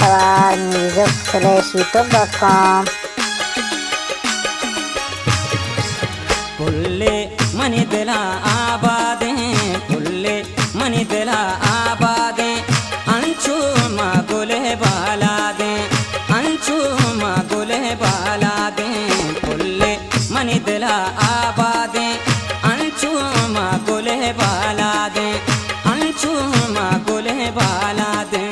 www.music/youtube.com. कुल्ले money दिला आबादे कुल्ले money दिला आबादे अंचू मा गुले बाला दे अंचू मा गुले बाला दे कुल्ले मनी दिला आबादे अंचू मा गुले बाला दे अंचू मा गुले बाला दे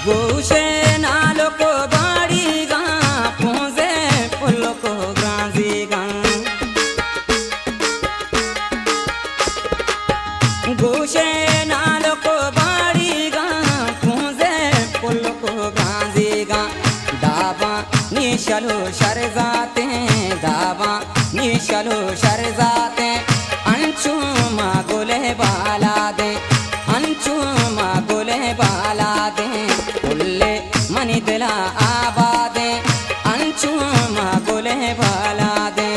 गोशे नालो को बाड़ी गा पूंजे पुल्लो को गांजी गा गोशे नालो को बाड़ी गा पूंजे पुल्लो को गांजी गा दावा निशलो शर जाते दावा निशलो शर जाते अंचू मा गोले बाला दे अंचू मा गोले बाला दे कुल्ले मनी दिला आबादे अंचू मा गोले बाला दे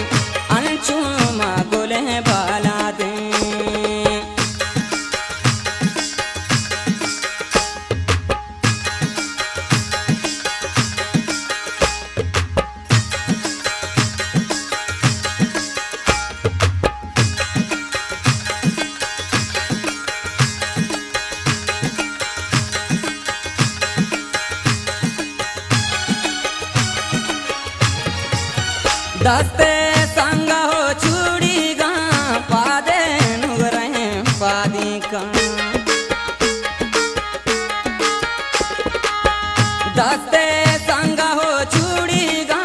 अंचू मा गोले बाला दे दस्ते संग हो चूड़ी गा पादे नुगरे पादी का दस्ते संग हो चूड़ी गा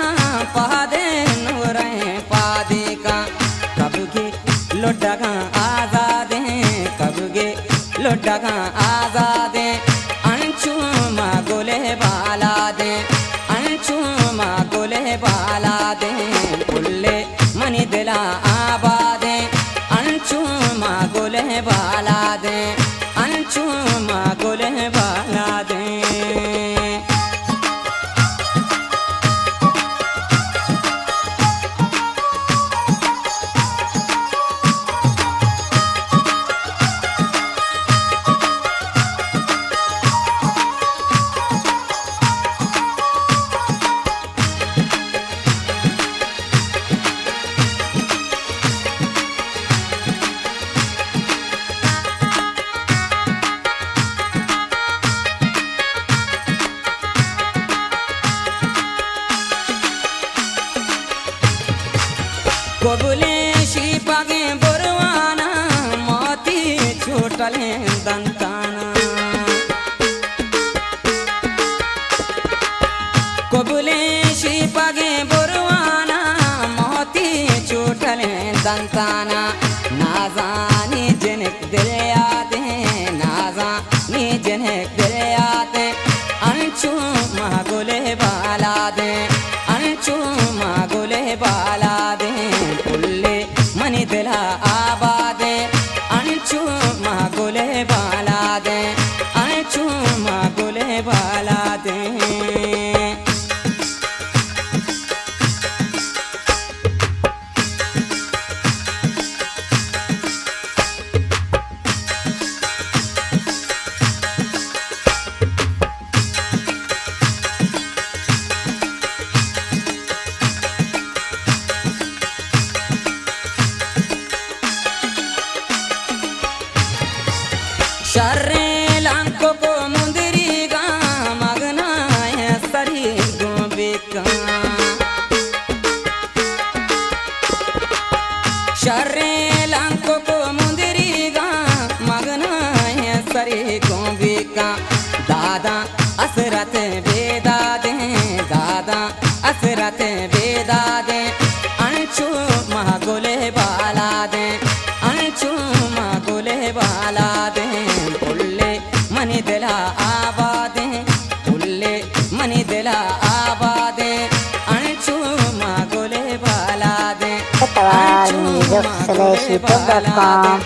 पादे नुगरे पादी का कबगे लोटा गा आजादे कबगे लोटा गा आजादे अंचू मा गोले बाला दे अंचू मा गोले बाला दे कुल्ले मनी दिला आबादे अंचू मा गोले बाला दे अंचू मा गोले बाला दे कोबुले शीपागे बुरवाना मोती छूटले दंताना कोबुले शीपागे बुरवाना मोती छूटले दंताना नाजानी जनक दिल यादे नाजानी जनक दिल यादे अंचू मा गोले बाला दे अंचू मा गोले बाला दे कुल्ले मनी दिला आबादे अंचू मा गोले बाला दे अंचू मा गोले बाला दे शर्रे लांको को मुंदरी गा मगना है सरी गोबे का शर्रे लांको को मुंदरी गा मगना है सरी गोबे का दादा असरत बेदा दे दादा असरत बेदा दे अंचू मा गोले बाला दे अंचू मा आबादे उल्ले मनी दिला आबादे अणचू मागोले बाला दे Music /YouTube.com